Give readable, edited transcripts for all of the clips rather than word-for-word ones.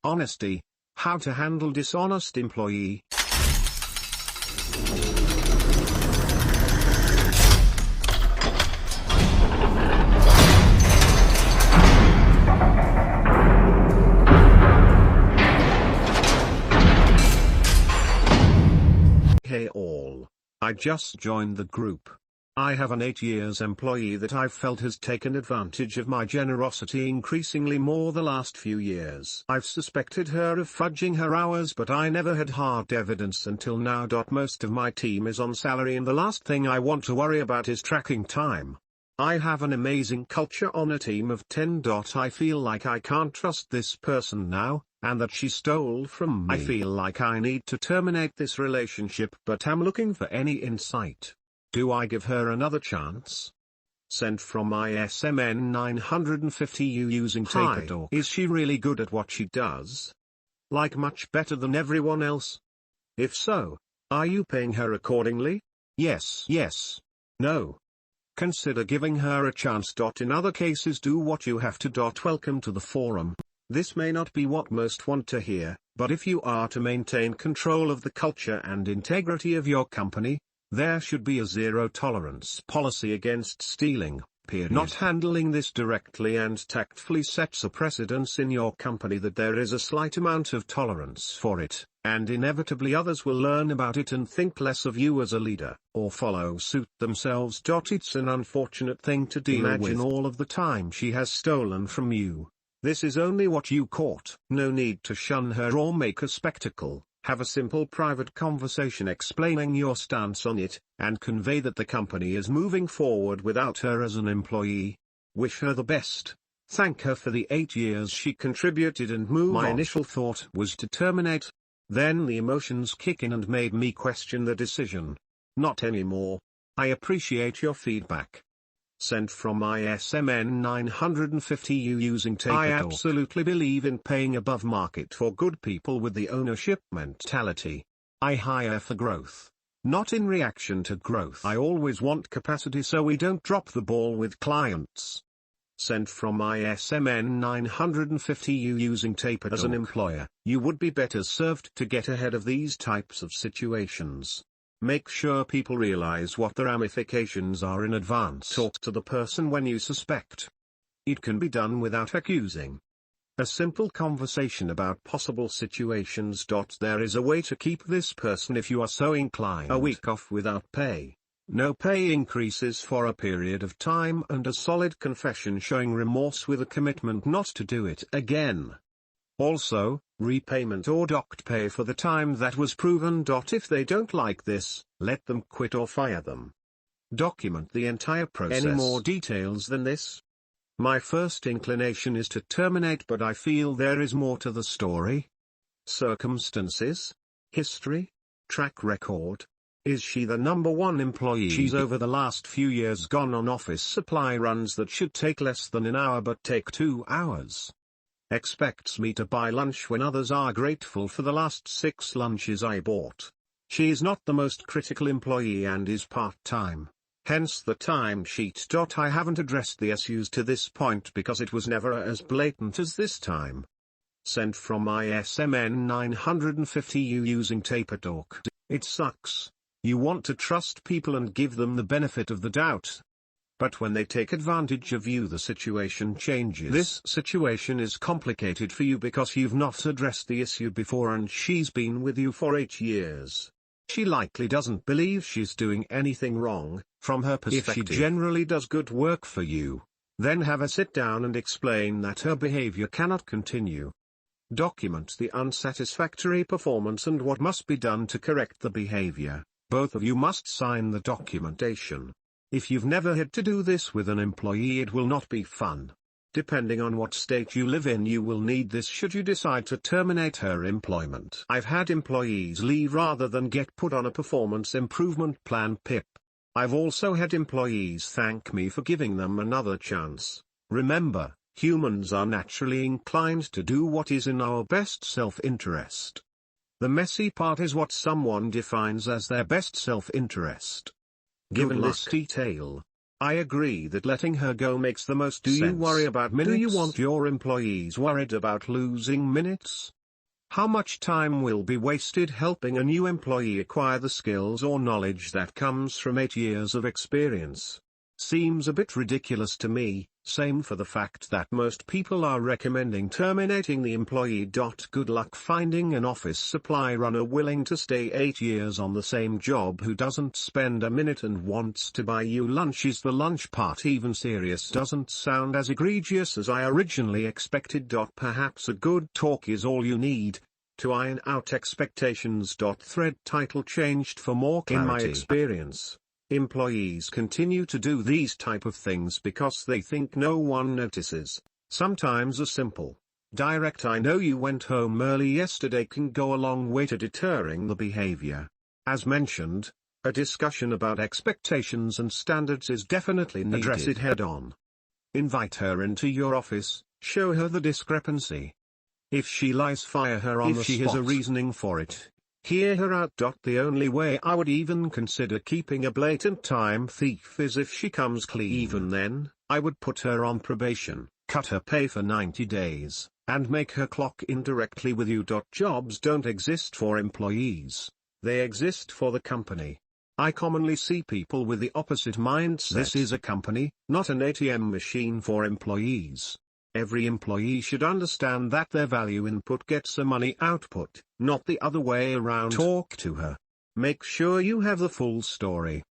Honesty. How to handle dishonest employee. Hey all. I just joined the group. I have an 8 years employee that I've felt has taken advantage of my generosity increasingly more the last few years. I've suspected her of fudging her hours, but I never had hard evidence until now. Most of my team is on salary and the last thing I want to worry about is tracking time. I have an amazing culture on a team of 10. I feel like I can't trust this person now, and that she stole from me. I feel like I need to terminate this relationship, but I'm looking for any insight. Do I give her another chance? Sent from ISMN 950U using Taper. Is she really good at what she does? Like much better than everyone else? If so, are you paying her accordingly? Yes. No. Consider giving her a chance. In other cases, do what you have to. Welcome to the forum. This may not be what most want to hear, but if you are to maintain control of the culture and integrity of your company, there should be a zero-tolerance policy against stealing, period. Not handling this directly and tactfully sets a precedence in your company that there is a slight amount of tolerance for it, and inevitably others will learn about it and think less of you as a leader, or follow suit themselves. It's an unfortunate thing to deal with. Imagine all of the time she has stolen from you. This is only what you caught. No need to shun her or make a spectacle. Have a simple private conversation explaining your stance on it, and convey that the company is moving forward without her as an employee. Wish her the best. Thank her for the 8 years she contributed and move on. My initial thought was to terminate. Then the emotions kick in and made me question the decision. Not anymore. I appreciate your feedback. Sent from ISMN 950U using Taper. I absolutely believe in paying above market for good people with the ownership mentality. I hire for growth, not in reaction to growth. I always want capacity so we don't drop the ball with clients. Sent from ISMN 950U using Taper. As an employer, you would be better served to get ahead of these types of situations. Make sure people realize what the ramifications are in advance. Talk to the person when you suspect. It can be done without accusing. A simple conversation about possible situations. There is a way to keep this person if you are so inclined. A week off without pay. No pay increases for a period of time, and a solid confession showing remorse with a commitment not to do it again. Also, repayment or docked pay for the time that was proven. If they don't like this, let them quit or fire them. Document the entire process. Any more details than this? My first inclination is to terminate, but I feel there is more to the story. Circumstances? History? Track record? Is she the number one employee? She's over the last few years gone on office supply runs that should take less than an hour but take 2 hours. Expects me to buy lunch when others are grateful for the last 6 lunches I bought. She is not the most critical employee and is part-time. Hence the timesheet. I haven't addressed the issues to this point because it was never as blatant as this time. Sent from ISMN 950U using Taper. It sucks. You want to trust people and give them the benefit of the doubt. But when they take advantage of you, the situation changes. This situation is complicated for you because you've not addressed the issue before and she's been with you for 8 years. She likely doesn't believe she's doing anything wrong, from her perspective. If she generally does good work for you, then have a sit down and explain that her behavior cannot continue. Document the unsatisfactory performance and what must be done to correct the behavior. Both of you must sign the documentation. If you've never had to do this with an employee, it will not be fun. Depending on what state you live in, you will need this should you decide to terminate her employment. I've had employees leave rather than get put on a performance improvement plan (PIP). I've also had employees thank me for giving them another chance. Remember, humans are naturally inclined to do what is in our best self-interest. The messy part is what someone defines as their best self-interest. Given this detail, I agree that letting her go makes the most sense. Do you worry about minutes? Do you want your employees worried about losing minutes? How much time will be wasted helping a new employee acquire the skills or knowledge that comes from 8 years of experience? Seems a bit ridiculous to me. Same for the fact that most people are recommending terminating the employee. Good luck finding an office supply runner willing to stay 8 years on the same job who doesn't spend a minute and wants to buy you lunch. Is the lunch part even serious? Doesn't sound as egregious as I originally expected. Perhaps a good talk is all you need to iron out expectations. Thread title changed for more clarity. In my experience, employees continue to do these type of things because they think no one notices. Sometimes a simple, direct "I know you went home early yesterday" can go a long way to deterring the behavior. As mentioned, a discussion about expectations and standards is definitely needed. Address it head on. Invite her into your office, show her the discrepancy. If she lies, fire her on the spot. If she has a reasoning for it, hear her out. The only way I would even consider keeping a blatant time thief is if she comes clean. Even then, I would put her on probation, cut her pay for 90 days, and make her clock in directly with you. Jobs don't exist for employees, they exist for the company. I commonly see people with the opposite mindset. This is a company, not an ATM machine for employees. Every employee should understand that their value input gets a money output, not the other way around. Talk to her. Make sure you have the full story.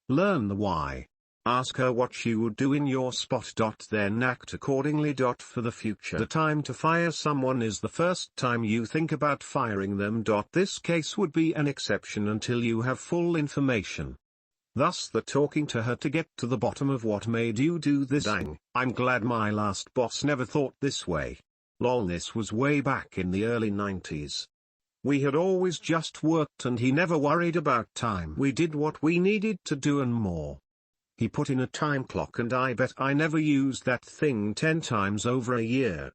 Learn the why. Ask her what she would do in your spot. Then act accordingly. For the future, the time to fire someone is the first time you think about firing them. This case would be an exception until you have full information. Thus the talking to her to get to the bottom of what made you do this. Dang, I'm glad my last boss never thought this way. Lol, this was way back in the early 90s. We had always just worked and he never worried about time. We did what we needed to do and more. He put in a time clock and I bet I never used that thing 10 times over a year.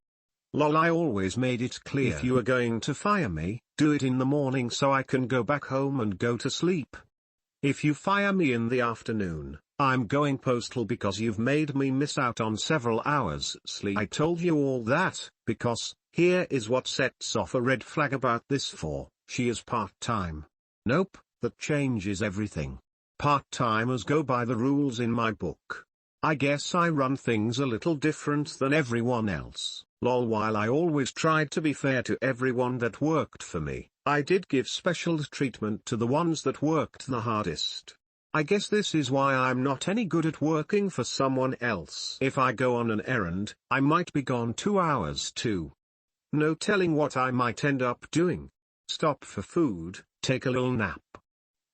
Lol, I always made it clear, if you are going to fire me, do it in the morning so I can go back home and go to sleep. If you fire me in the afternoon, I'm going postal because you've made me miss out on several hours sleep. I told you all that, because, here is what sets off a red flag about this for, she is part-time. Nope, that changes everything. Part-timers go by the rules in my book. I guess I run things a little different than everyone else. Lol, while I always tried to be fair to everyone that worked for me, I did give special treatment to the ones that worked the hardest. I guess this is why I'm not any good at working for someone else. If I go on an errand, I might be gone 2 hours too. No telling what I might end up doing. Stop for food, take a little nap.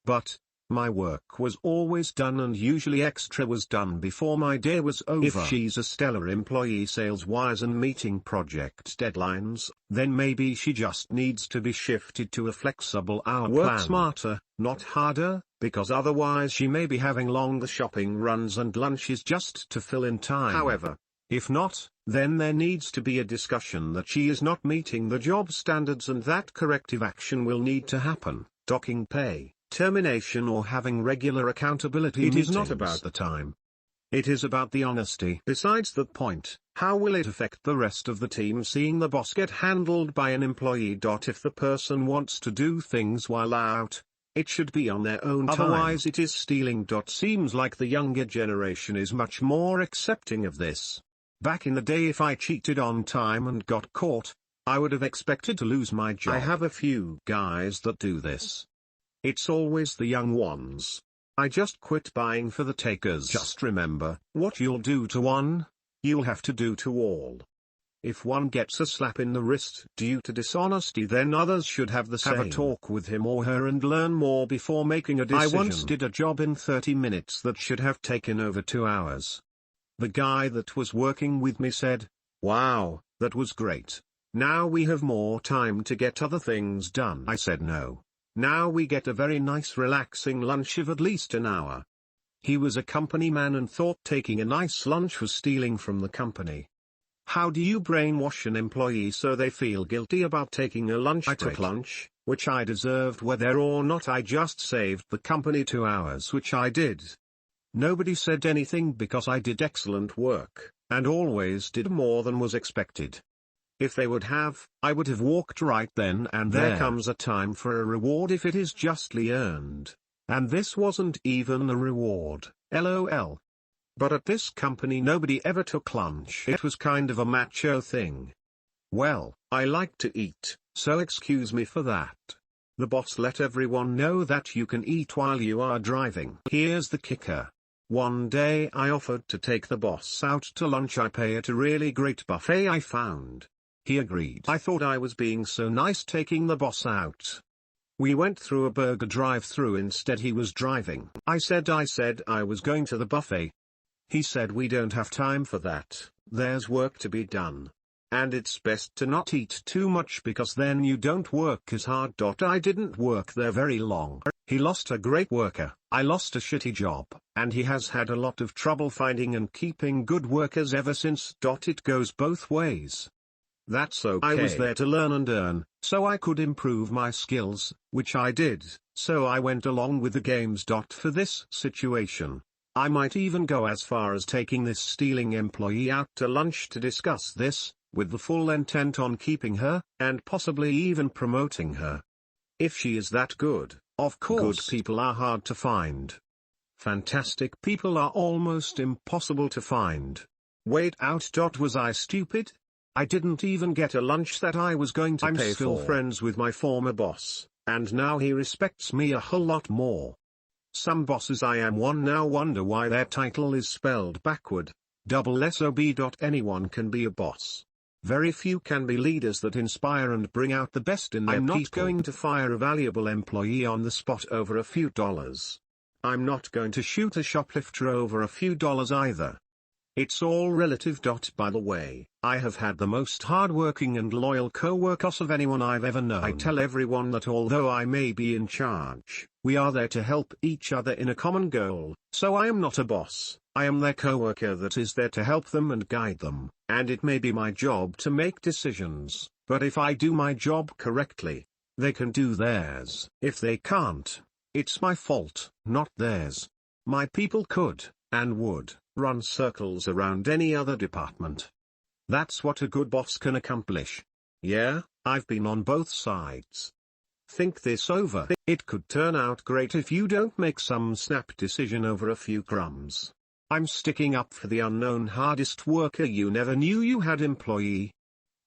But my work was always done and usually extra was done before my day was over. If she's a stellar employee sales-wise and meeting project deadlines, then maybe she just needs to be shifted to a flexible hour plan. Work smarter, not harder, because otherwise she may be having longer shopping runs and lunches just to fill in time. However, if not, then there needs to be a discussion that she is not meeting the job standards and that corrective action will need to happen. Docking pay, termination, or having regular accountability meetings. It is not about the time. It is about the honesty. Besides that point, how will it affect the rest of the team seeing the boss get handled by an employee? If the person wants to do things while out, it should be on their own time. Otherwise it is stealing. Seems like the younger generation is much more accepting of this. Back in the day, if I cheated on time and got caught, I would have expected to lose my job. I have a few guys that do this. It's always the young ones. I just quit buying for the takers. Just remember, what you'll do to one, you'll have to do to all. If one gets a slap in the wrist due to dishonesty, then others should have the same. Have a talk with him or her and learn more before making a decision. I once did a job in 30 minutes that should have taken over 2 hours. The guy that was working with me said, "Wow, that was great. Now we have more time to get other things done." I said no. Now we get a very nice relaxing lunch of at least an hour. He was a company man and thought taking a nice lunch was stealing from the company. How do you brainwash an employee so they feel guilty about taking a lunch break? I took lunch, which I deserved whether or not I just saved the company 2 hours, which I did. Nobody said anything because I did excellent work, and always did more than was expected. If they would have, I would have walked right then and there. There comes a time for a reward if it is justly earned. And this wasn't even a reward, lol. But at this company nobody ever took lunch. It was kind of a macho thing. Well, I like to eat, so excuse me for that. The boss let everyone know that you can eat while you are driving. Here's the kicker. One day I offered to take the boss out to lunch. I pay at a really great buffet I found. He agreed. I thought I was being so nice taking the boss out. We went through a burger drive-through. Instead he was driving. I said I was going to the buffet. He said we don't have time for that, there's work to be done. And it's best to not eat too much because then you don't work as hard. I didn't work there very long. He lost a great worker, I lost a shitty job, and he has had a lot of trouble finding and keeping good workers ever since. It goes both ways. That's okay. I was there to learn and earn, so I could improve my skills, which I did, so I went along with the games. For this situation, I might even go as far as taking this stealing employee out to lunch to discuss this, with the full intent on keeping her, and possibly even promoting her. If she is that good, of course. Good people are hard to find. Fantastic people are almost impossible to find. Wait out. Was I stupid? I didn't even get a lunch that I was going to pay for. I'm still friends with my former boss, and now he respects me a whole lot more. Some bosses I am one now wonder why their title is spelled backward, SOB. Anyone can be a boss. Very few can be leaders that inspire and bring out the best in their people. I'm not going to fire a valuable employee on the spot over a few dollars. I'm not going to shoot a shoplifter over a few dollars either. It's all relative. By the way, I have had the most hardworking and loyal co-workers of anyone I've ever known. I tell everyone that although I may be in charge, we are there to help each other in a common goal, so I am not a boss, I am their co-worker that is there to help them and guide them, and it may be my job to make decisions, but if I do my job correctly, they can do theirs. If they can't, it's my fault, not theirs. My people could, and would, run circles around any other department. That's what a good boss can accomplish. Yeah, I've been on both sides. Think this over. It could turn out great if you don't make some snap decision over a few crumbs. I'm sticking up for the unknown hardest worker you never knew you had employee.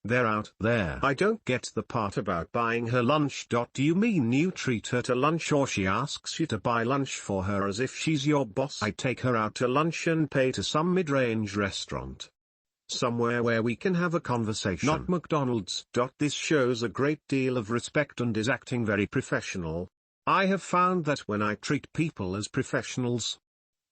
They're out there. I don't get the part about buying her lunch. Do you mean you treat her to lunch or she asks you to buy lunch for her as if she's your boss? I take her out to lunch and pay to some mid-range restaurant. Somewhere where we can have a conversation. Not McDonald's. This shows a great deal of respect and is acting very professional. I have found that when I treat people as professionals,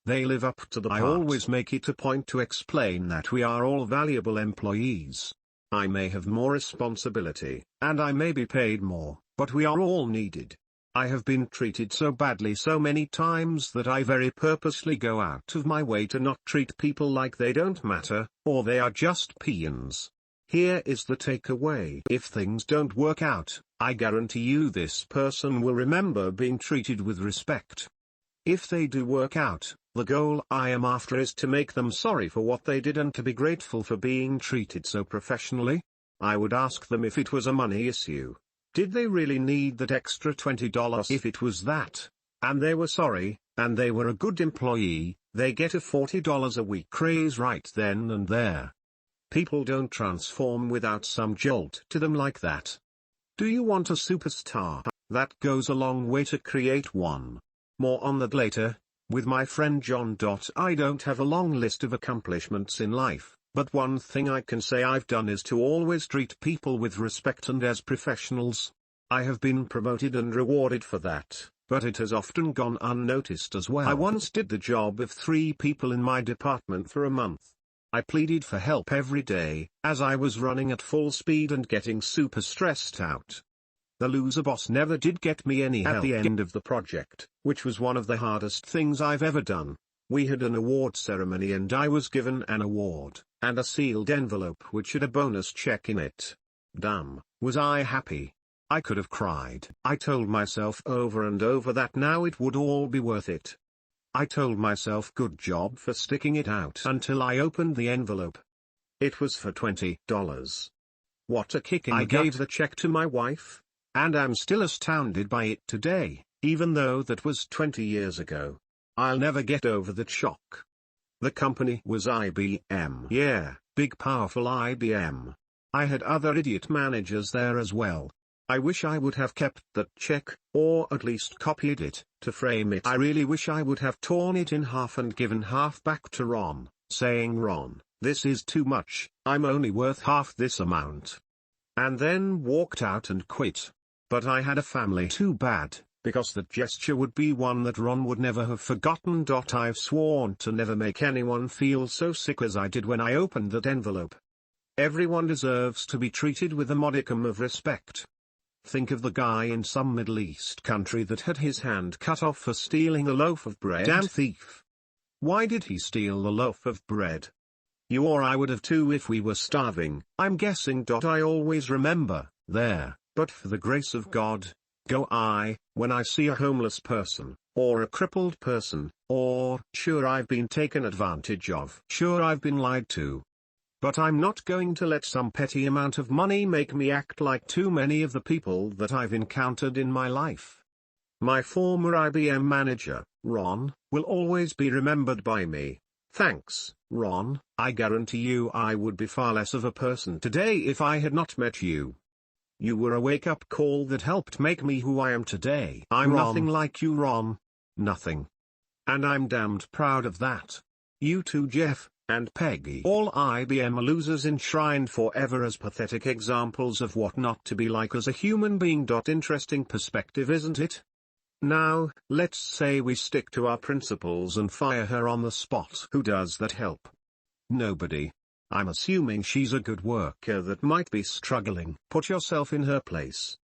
they live up to the part. I always make it a point to explain that we are all valuable employees. I may have more responsibility, and I may be paid more, but we are all needed. I have been treated so badly so many times that I very purposely go out of my way to not treat people like they don't matter, or they are just peons. Here is the takeaway. If things don't work out, I guarantee you this person will remember being treated with respect. If they do work out, the goal I am after is to make them sorry for what they did and to be grateful for being treated so professionally. I would ask them if it was a money issue. Did they really need that extra $20? If it was that, and they were sorry, and they were a good employee, they get a $40 a week raise right then and there. People don't transform without some jolt to them like that. Do you want a superstar? That goes a long way to create one. More on that later. With my friend John. I don't have a long list of accomplishments in life, but one thing I can say I've done is to always treat people with respect and as professionals. I have been promoted and rewarded for that, but it has often gone unnoticed as well. I once did the job of 3 people in my department for a month. I pleaded for help every day, as I was running at full speed and getting super stressed out. The loser boss never did get me any help. At the end of the project, which was one of the hardest things I've ever done, we had an award ceremony and I was given an award, and a sealed envelope which had a bonus check in it. Damn, was I happy. I could have cried. I told myself over and over that now it would all be worth it. I told myself good job for sticking it out until I opened the envelope. It was for $20. What a kick in the gut. I gave the check to my wife, and I'm still astounded by it today, even though that was 20 years ago. I'll never get over that shock. The company was IBM. Yeah, big powerful IBM. I had other idiot managers there as well. I wish I would have kept that check, or at least copied it, to frame it. I really wish I would have torn it in half and given half back to Ron, saying, "Ron, this is too much, I'm only worth half this amount." And then walked out and quit. But I had a family too bad, because that gesture would be one that Ron would never have forgotten. I've sworn to never make anyone feel so sick as I did when I opened that envelope. Everyone deserves to be treated with a modicum of respect. Think of the guy in some Middle East country that had his hand cut off for stealing a loaf of bread. Damn thief. Why did he steal the loaf of bread? You or I would have too if we were starving, I'm guessing. I always remember, there, but for the grace of God, go I, when I see a homeless person, or a crippled person, or, sure I've been taken advantage of. Sure I've been lied to. But I'm not going to let some petty amount of money make me act like too many of the people that I've encountered in my life. My former IBM manager, Ron, will always be remembered by me. Thanks, Ron. I guarantee you I would be far less of a person today if I had not met you. You were a wake-up call that helped make me who I am today. I'm nothing like you, Ron. Nothing. And I'm damned proud of that. You too, Jeff. And Peggy. All IBM are losers enshrined forever as pathetic examples of what not to be like as a human being. Interesting perspective, isn't it? Now, let's say we stick to our principles and fire her on the spot. Who does that help? Nobody. I'm assuming she's a good worker that might be struggling. Put yourself in her place.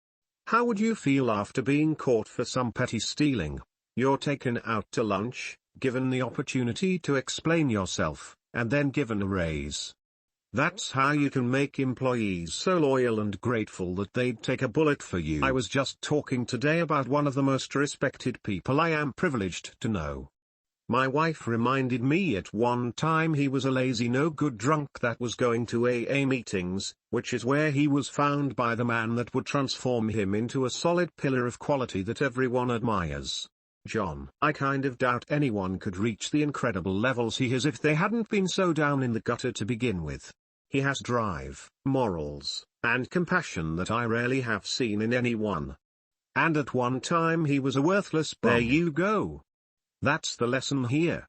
How would you feel after being caught for some petty stealing? You're taken out to lunch, given the opportunity to explain yourself, and then given a raise. That's how you can make employees so loyal and grateful that they'd take a bullet for you. I was just talking today about one of the most respected people I am privileged to know. My wife reminded me at one time he was a lazy no-good drunk that was going to AA meetings, which is where he was found by the man that would transform him into a solid pillar of quality that everyone admires. John. I kind of doubt anyone could reach the incredible levels he has if they hadn't been so down in the gutter to begin with. He has drive, morals, and compassion that I rarely have seen in anyone. And at one time he was a worthless bum. There you go. That's the lesson here.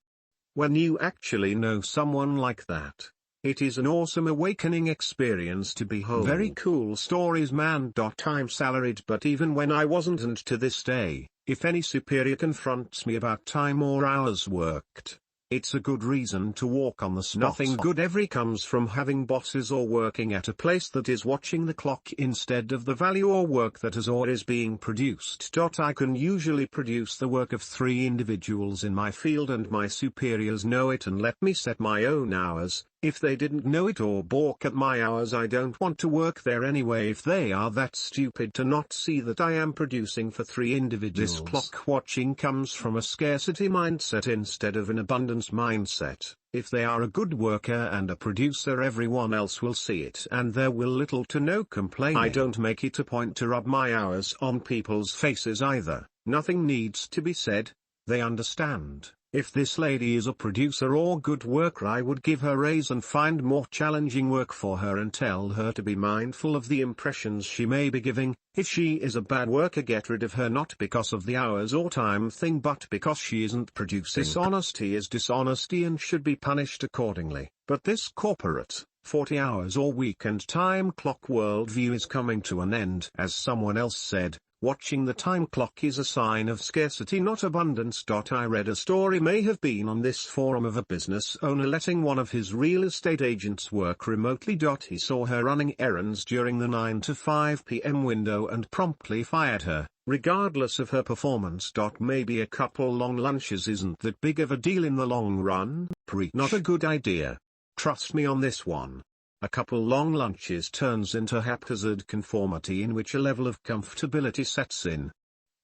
When you actually know someone like that, it is an awesome awakening experience to behold. Very cool stories, man. I'm salaried, but even when I wasn't, and to this day, if any superior confronts me about time or hours worked, it's a good reason to walk on the spot. Nothing good ever comes from having bosses or working at a place that is watching the clock instead of the value or work that is or is being produced. I can usually produce the work of 3 individuals in my field, and my superiors know it and let me set my own hours. If they didn't know it or balk at my hours, I don't want to work there anyway. If they are that stupid to not see that I am producing for 3 individuals. This clock watching comes from a scarcity mindset instead of an abundance mindset. If they are a good worker and a producer, everyone else will see it and there will little to no complaining. I don't make it a point to rub my hours on people's faces either. Nothing needs to be said. They understand. If this lady is a producer or good worker, I would give her a raise and find more challenging work for her and tell her to be mindful of the impressions she may be giving. If she is a bad worker, get rid of her, not because of the hours or time thing but because she isn't producing. Dishonesty is dishonesty and should be punished accordingly. But this corporate, 40 hours or weekend time clock worldview is coming to an end. As someone else said, watching the time clock is a sign of scarcity, not abundance. I read a story, may have been on this forum, of a business owner letting one of his real estate agents work remotely. He saw her running errands during the 9 to 5 p.m. window and promptly fired her, regardless of her performance. Maybe a couple long lunches isn't that big of a deal in the long run. Not a good idea. Trust me on this one. A couple long lunches turns into haphazard conformity in which a level of comfortability sets in.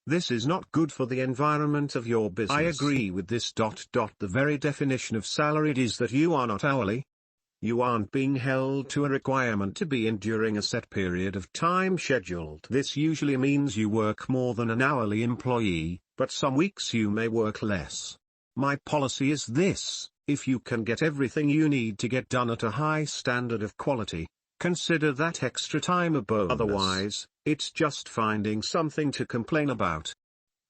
This is not good for the environment of your business. I agree with this. The very definition of salaried is that you are not hourly. You aren't being held to a requirement to be in during a set period of time scheduled. This usually means you work more than an hourly employee, but some weeks you may work less. My policy is this: if you can get everything you need to get done at a high standard of quality, consider that extra time a bonus. Otherwise, it's just finding something to complain about.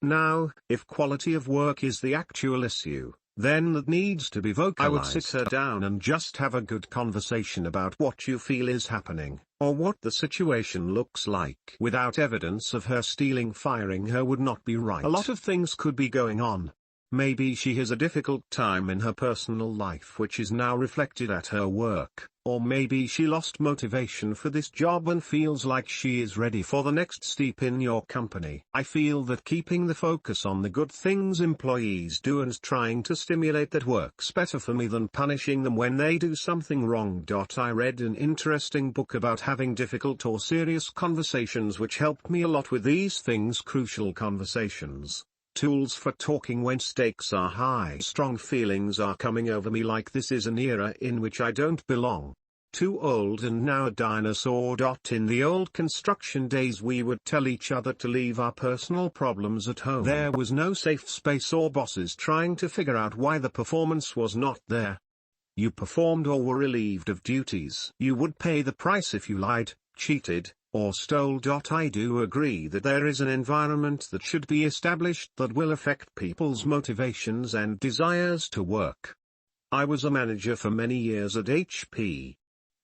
Now, if quality of work is the actual issue, then that needs to be vocalized. I would sit her down and just have a good conversation about what you feel is happening, or what the situation looks like. Without evidence of her stealing, firing her would not be right. A lot of things could be going on. Maybe she has a difficult time in her personal life which is now reflected at her work, or maybe she lost motivation for this job and feels like she is ready for the next step in your company. I feel that keeping the focus on the good things employees do and trying to stimulate that works better for me than punishing them when they do something wrong. I read an interesting book about having difficult or serious conversations which helped me a lot with these things. Crucial conversations. Tools for talking when stakes are high. Strong feelings are coming over me like this is an era in which I don't belong. Too old and now a dinosaur. In the old construction days we would tell each other to leave our personal problems at home. There was no safe space or bosses trying to figure out why the performance was not there. You performed or were relieved of duties. You would pay the price if you lied, cheated, or stole. I do agree that there is an environment that should be established that will affect people's motivations and desires to work. I was a manager for many years at HP.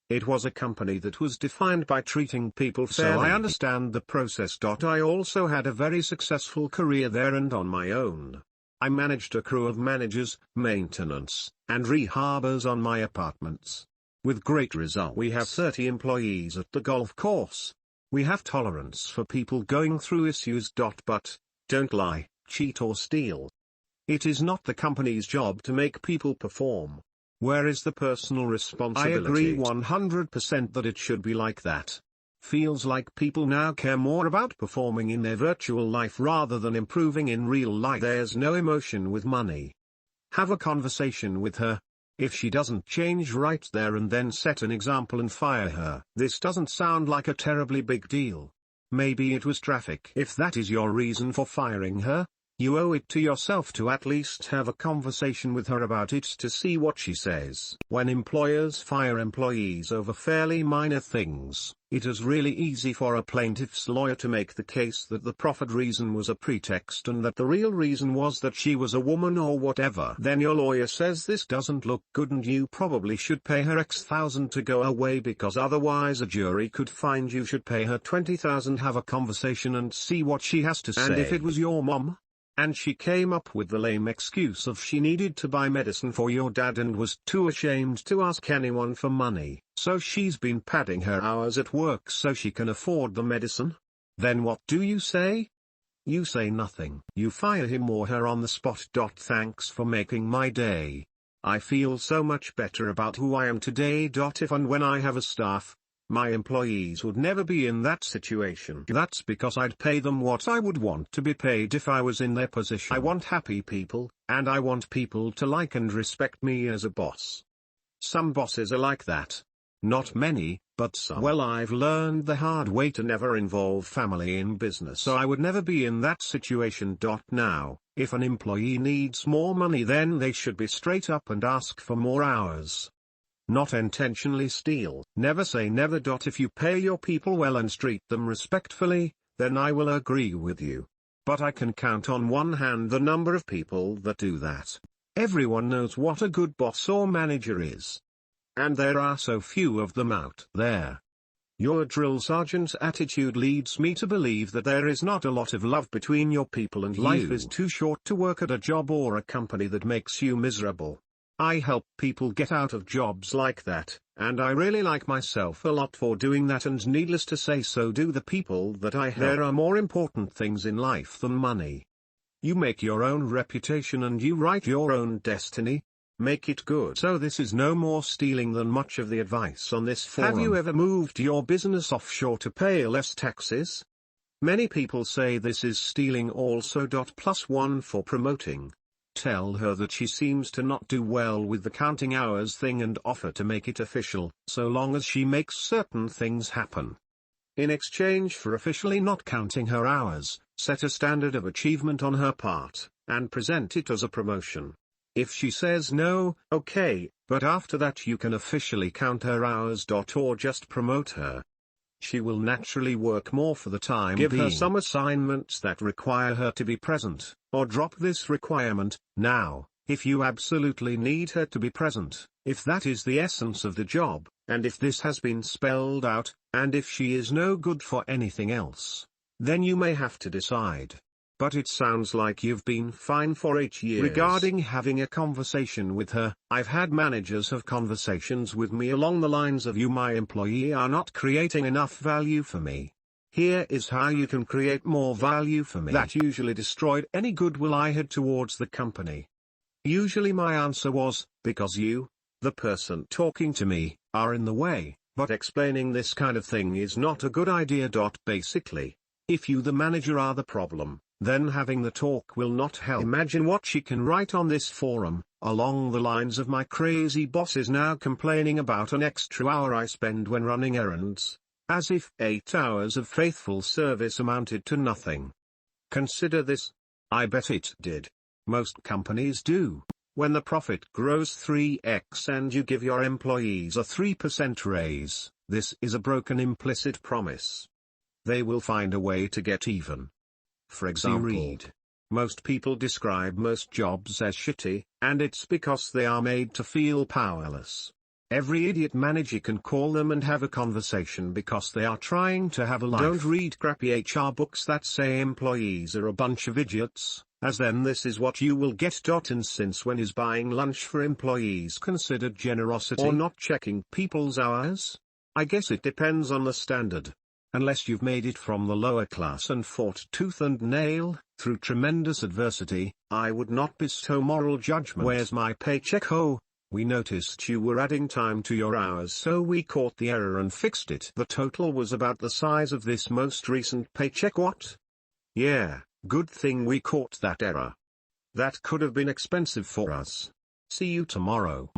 It was a company that was defined by treating people fairly. So I understand the process. I also had a very successful career there and on my own. I managed a crew of managers, maintenance, and rehabers on my apartments. With great result. We have 30 employees at the golf course. We have tolerance for people going through issues. But, don't lie, cheat or steal. It is not the company's job to make people perform. Where is the personal responsibility? I agree 100% that it should be like that. Feels like people now care more about performing in their virtual life rather than improving in real life. There's no emotion with money. Have a conversation with her. If she doesn't change right there and then set an example and fire her. This doesn't sound like a terribly big deal. Maybe it was traffic. If that is your reason for firing her, you owe it to yourself to at least have a conversation with her about it to see what she says. When employers fire employees over fairly minor things, it is really easy for a plaintiff's lawyer to make the case that the proffered reason was a pretext and that the real reason was that she was a woman or whatever. Then your lawyer says this doesn't look good and you probably should pay her X thousand to go away because otherwise a jury could find you should pay her 20,000. Have a conversation and see what she has to say. And if it was your mom, and she came up with the lame excuse of she needed to buy medicine for your dad and was too ashamed to ask anyone for money, so she's been padding her hours at work so she can afford the medicine, then what do you say? You say nothing. You fire him or her on the spot. Thanks for making my day. I feel so much better about who I am today. If and when I have a staff, my employees would never be in that situation. That's because I'd pay them what I would want to be paid if I was in their position. I want happy people, and I want people to like and respect me as a boss. Some bosses are like that. Not many, but some. Well, I've learned the hard way to never involve family in business. So I would never be in that situation. Now, if an employee needs more money, then they should be straight up and ask for more hours. Not intentionally steal. Never say never. If you pay your people well and treat them respectfully, then I will agree with you. But I can count on one hand the number of people that do that. Everyone knows what a good boss or manager is. And there are so few of them out there. Your drill sergeant's attitude leads me to believe that there is not a lot of love between your people and life is too short to work at a job or a company that makes you miserable. I help people get out of jobs like that, and I really like myself a lot for doing that, and needless to say so do the people that I help. There are more important things in life than money. You make your own reputation and you write your own destiny. Make it good. So this is no more stealing than much of the advice on this forum. Have you ever moved your business offshore to pay less taxes? Many people say this is stealing also. +1 for promoting. Tell her that she seems to not do well with the counting hours thing and offer to make it official, so long as she makes certain things happen. In exchange for officially not counting her hours, set a standard of achievement on her part, and present it as a promotion. If she says no, okay, but after that you can officially count her hours. Or just promote her. She will naturally work more for the time being. Give her some assignments that require her to be present, or drop this requirement. Now, if you absolutely need her to be present, if that is the essence of the job, and if this has been spelled out, and if she is no good for anything else, then you may have to decide. But it sounds like you've been fine for 8 years. Regarding having a conversation with her, I've had managers have conversations with me along the lines of, "You, my employee, are not creating enough value for me. Here is how you can create more value for me." That usually destroyed any goodwill I had towards the company. Usually my answer was, "Because you, the person talking to me, are in the way, but explaining this kind of thing is not a good idea." Basically, if you, the manager, are the problem, then having the talk will not help. Imagine what she can write on this forum, along the lines of, "My crazy boss is now complaining about an extra hour I spend when running errands," as if 8 hours of faithful service amounted to nothing. Consider this. I bet it did. Most companies do. When the profit grows 3x and you give your employees a 3% raise, this is a broken implicit promise. They will find a way to get even. For example, most people describe most jobs as shitty, and it's because they are made to feel powerless. Every idiot manager can call them and have a conversation because they are trying to have a life. Don't read crappy HR books that say employees are a bunch of idiots, as then this is what you will get. And since when is buying lunch for employees considered generosity or not checking people's hours? I guess it depends on the standard. Unless you've made it from the lower class and fought tooth and nail, through tremendous adversity, I would not bestow moral judgment. "Where's my paycheck?" "Oh, we noticed you were adding time to your hours, so we caught the error and fixed it. The total was about the size of this most recent paycheck." "What? Yeah, good thing we caught that error. That could have been expensive for us. See you tomorrow."